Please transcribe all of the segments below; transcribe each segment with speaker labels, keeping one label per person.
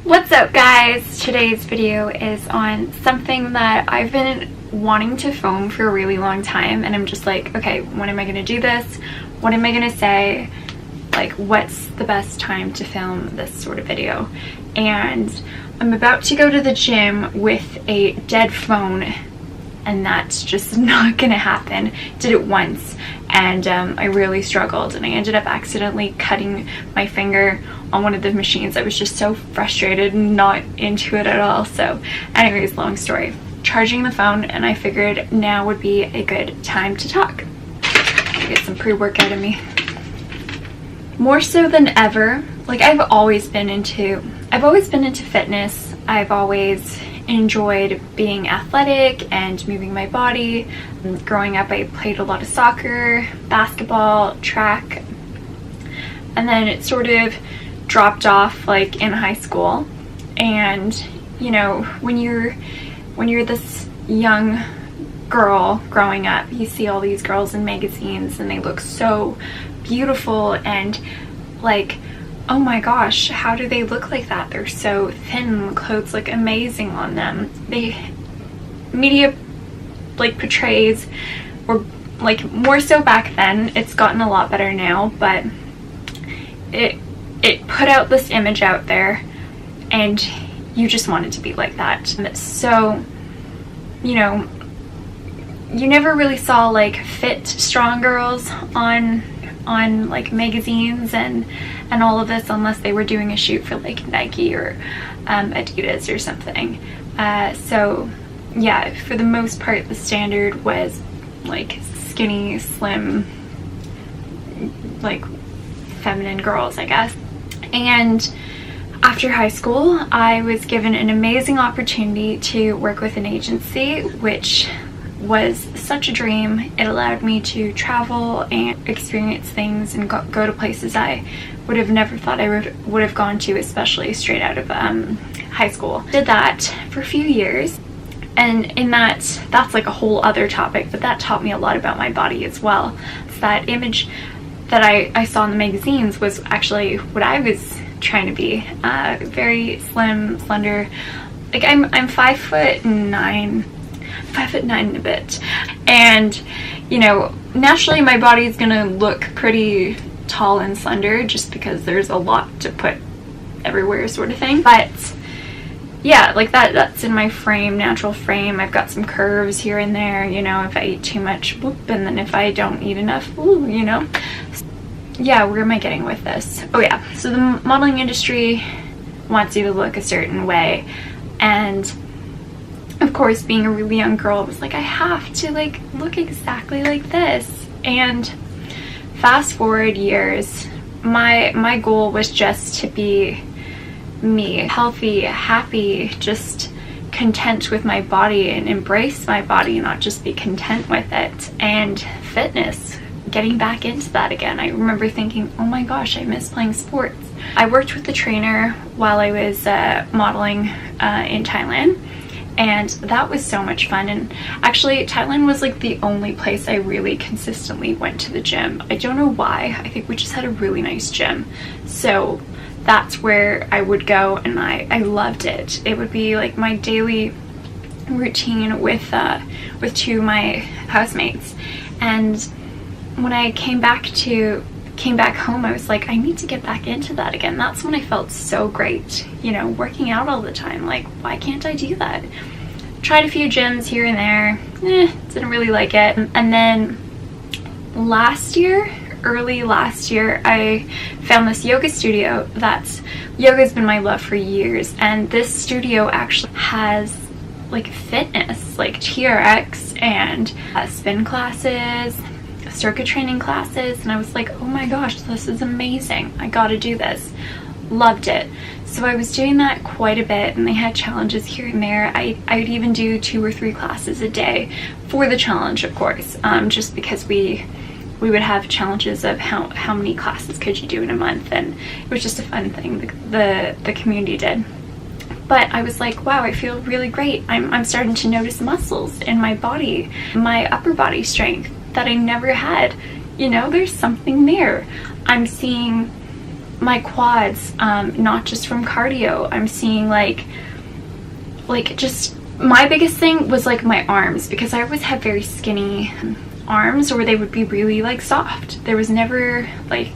Speaker 1: What's up, guys? Today's video is on something that I've been wanting to film for a really long time, and I'm just like, okay, when am I gonna do this? What am I gonna say? Like, what's the best time to film this sort of video? And I'm about to go to the gym with a dead phone, and that's just not gonna happen. Did it once, and I really struggled, and I ended up accidentally cutting my finger on one of the machines. I was just so frustrated and not into it at all. So anyways, long story. Charging the phone, and I figured now would be a good time to talk. Get some pre-workout in me. More so than ever, like I've always been into fitness. I've always enjoyed being athletic and moving my body. Growing up, I played a lot of soccer, basketball, track, and then it sort of dropped off like in high school. And you know, when you're this young girl growing up, you see all these girls in magazines and they look so beautiful, and like, oh my gosh, how do they look like that? They're so thin, clothes look amazing on them. Media like portrays, or like more so back then. It's gotten a lot better now, but it put out this image out there, and you just wanted to be like that. So, you know, you never really saw like fit, strong girls on like magazines and all of this, unless they were doing a shoot for like Nike or Adidas or something. So yeah, for the most part, the standard was like skinny, slim, like feminine girls, I guess. And after high school, I was given an amazing opportunity to work with an agency, which was such a dream. It allowed me to travel and experience things and go to places I would have never thought I would have gone to, especially straight out of high school. Did that for a few years, and in that's like a whole other topic, but that taught me a lot about my body as well. So that image that I saw in the magazines was actually what I was trying to be. Very slim, slender. Like I'm 5'9", 5'9" and a bit, and you know, naturally my body is gonna look pretty tall and slender just because there's a lot to put everywhere, sort of thing. But yeah, like that's in my frame, natural frame. I've got some curves here and there, you know, if I eat too much, whoop, and then if I don't eat enough, ooh, you know. Yeah, where am I getting with this? Oh yeah, so the modeling industry wants you to look a certain way, and of course, being a really young girl, I was like, I have to like look exactly like this. And fast forward years, my goal was just to be me, healthy, happy, just content with my body and embrace my body, not just be content with it. And fitness, getting back into that again. I remember thinking, oh my gosh, I miss playing sports. I worked with the trainer while I was modeling in Thailand, and that was so much fun. And actually, Thailand was like the only place I really consistently went to the gym. I don't know why. I think we just had a really nice gym, so that's where I would go, and I loved it. It would be like my daily routine with two of my housemates. And when I came back home, I was like, I need to get back into that again. That's when I felt so great, you know, working out all the time. Like, why can't I do that? Tried a few gyms here and there, didn't really like it. And then early last year, I found this yoga studio. Yoga's been my love for years, and this studio actually has like fitness, like TRX and spin classes, circuit training classes, and I was like, oh my gosh, this is amazing. I gotta do this. Loved it. So I was doing that quite a bit, and they had challenges here and there. I'd even do 2 or 3 classes a day for the challenge, of course, just because we would have challenges of how many classes could you do in a month, and it was just a fun thing the community did. But I was like, wow, I feel really great. I'm starting to notice muscles in my body, my upper body strength that I never had. You know, there's something there. I'm seeing my quads, not just from cardio. I'm seeing like just, my biggest thing was like my arms, because I always had very skinny arms, or they would be really like soft. There was never like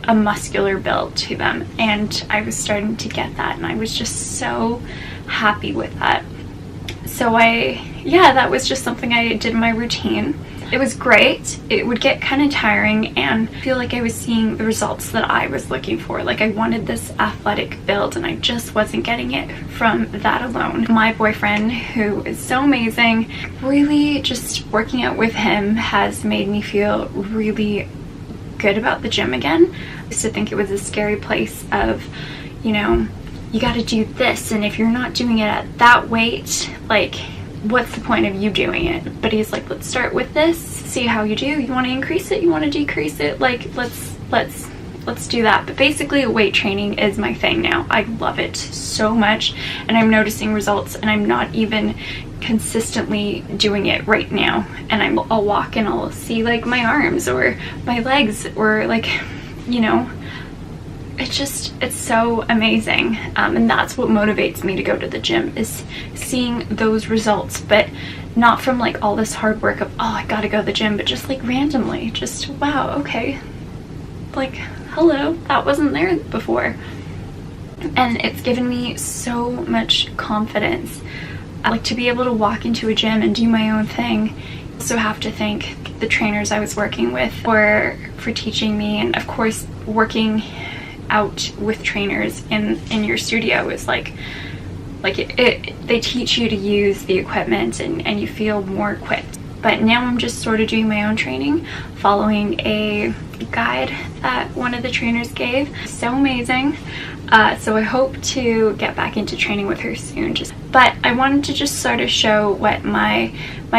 Speaker 1: a muscular build to them, and I was starting to get that, and I was just so happy with that. So that was just something I did in my routine. It was great. It would get kind of tiring, and I feel like I was seeing the results that I was looking for. Like, I wanted this athletic build, and I just wasn't getting it from that alone. My boyfriend, who is so amazing, really just working out with him has made me feel really good about the gym again. I used to think it was a scary place of, you know, you got to do this, and if you're not doing it at that weight, like, what's the point of you doing it? But he's like, let's start with this, see how you do. You want to increase it, you want to decrease it, like, let's do that. But basically, weight training is my thing now. I love it so much, and I'm noticing results, and I'm not even consistently doing it right now. And I'll walk and I'll see like my arms or my legs, or like, you know, it's so amazing. And that's what motivates me to go to the gym, is seeing those results, but not from like all this hard work of, oh, I gotta go to the gym, but just like randomly, just, wow, okay, like, hello, that wasn't there before. And it's given me so much confidence. I like to be able to walk into a gym and do my own thing. I also have to thank the trainers I was working with for teaching me, and of course working out with trainers in your studio is like they teach you to use the equipment, and you feel more equipped. But now I'm just sort of doing my own training, following a guide that one of the trainers gave. So amazing. So I hope to get back into training with her soon. But I wanted to just sort of show what my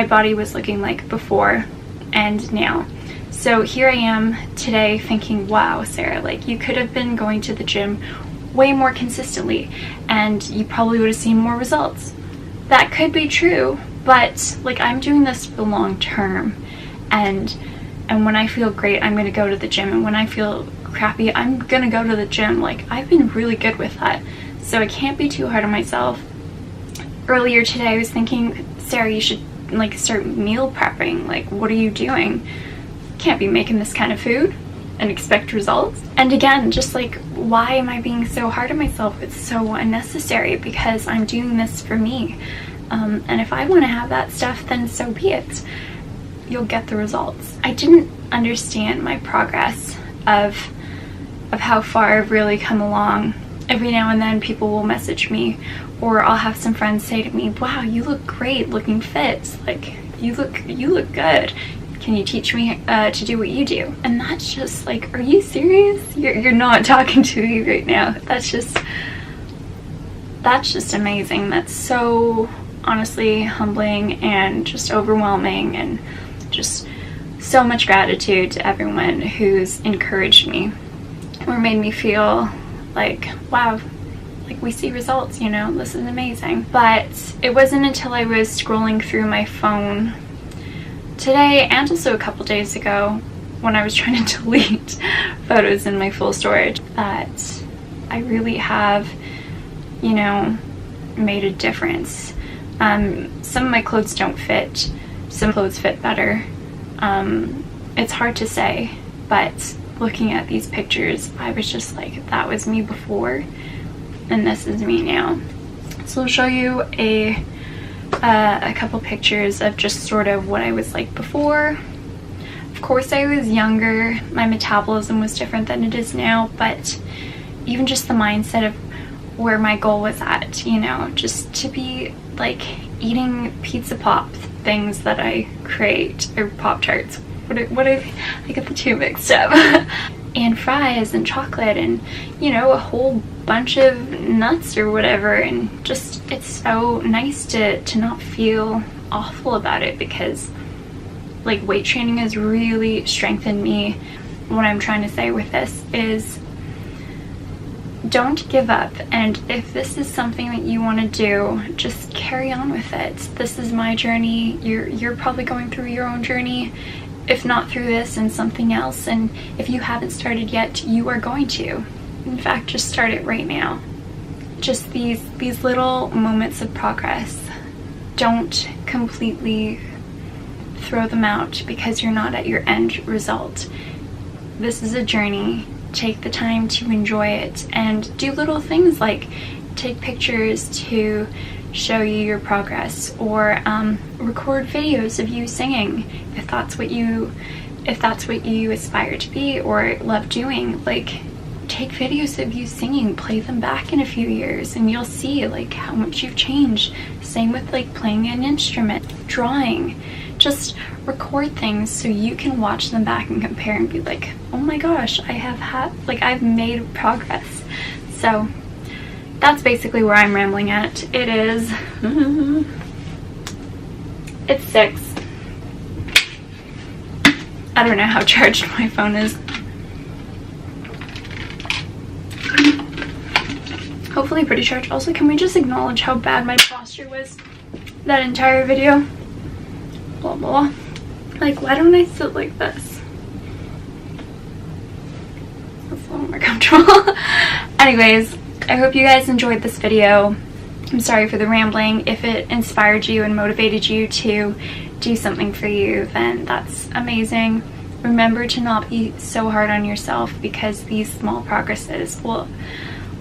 Speaker 1: body was looking like before and now. So here I am today thinking, wow, Sarah, like, you could have been going to the gym way more consistently, and you probably would have seen more results. That could be true, but like, I'm doing this for the long term, and when I feel great, I'm gonna go to the gym, and when I feel crappy, I'm gonna go to the gym. Like, I've been really good with that, so I can't be too hard on myself. Earlier today I was thinking, Sarah, you should like start meal prepping. Like, what are you doing? Can't be making this kind of food and expect results. And again, just like, why am I being so hard on myself? It's so unnecessary, because I'm doing this for me. And if I want to have that stuff, then so be it. You'll get the results. I didn't understand my progress of how far I've really come along. Every now and then people will message me, or I'll have some friends say to me, wow, you look great, looking fit. Like, you look good. Can you teach me to do what you do? And that's just like, are you serious? You're not talking to me right now. That's just amazing. That's so honestly humbling and just overwhelming, and just so much gratitude to everyone who's encouraged me or made me feel like, wow, like, we see results, you know, this is amazing. But it wasn't until I was scrolling through my phone today, and also a couple days ago, when I was trying to delete photos in my full storage, that I really have, you know, made a difference. Some of my clothes don't fit, some clothes fit better. It's hard to say, but looking at these pictures, I was just like, that was me before, and this is me now. So I'll show you a couple pictures of just sort of what I was like before. Of course, I was younger, my metabolism was different than it is now, but even just the mindset of where my goal was at, you know, just to be like eating Pizza Pop things that I create, or Pop-Tarts, what I get the two mixed up, and fries and chocolate, and, you know, a whole bunch of nuts or whatever. And just, it's so nice to not feel awful about it, because like, weight training has really strengthened me. What I'm trying to say with this is, don't give up, and if this is something that you want to do, just carry on with it. This is my journey. You're probably going through your own journey, if not through this and something else, and if you haven't started yet, you are going to. In fact, just start it right now. Just these little moments of progress. Don't completely throw them out because you're not at your end result. This is a journey. Take the time to enjoy it and do little things like take pictures to show you your progress, or record videos of you singing if that's what you aspire to be or love doing. Like, take videos of you singing, play them back in a few years, and you'll see like how much you've changed. Same with like playing an instrument, drawing. Just record things so you can watch them back and compare and be like, oh my gosh, I've made progress. So that's basically where I'm rambling at. It is it's 6. I don't know how charged my phone is. Hopefully pretty charged. Also, can we just acknowledge how bad my posture was that entire video? Blah blah. Like, why don't I sit like this? That's a little more comfortable. Anyways, I hope you guys enjoyed this video. I'm sorry for the rambling. If it inspired you and motivated you to do something for you, then that's amazing. Remember to not be so hard on yourself, because these small progresses will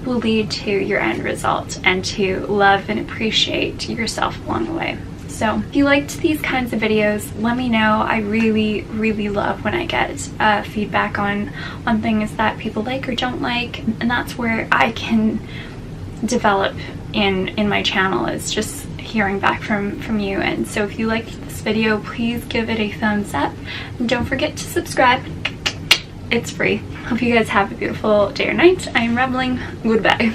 Speaker 1: lead to your end result, and to love and appreciate yourself along the way. So if you liked these kinds of videos, let me know. I really love when I get feedback on things that people like or don't like, and that's where I can develop in my channel, is just hearing back from you. And so if you liked this video, please give it a thumbs up, and don't forget to subscribe. It's free. Hope you guys have a beautiful day or night. I am rambling. Goodbye.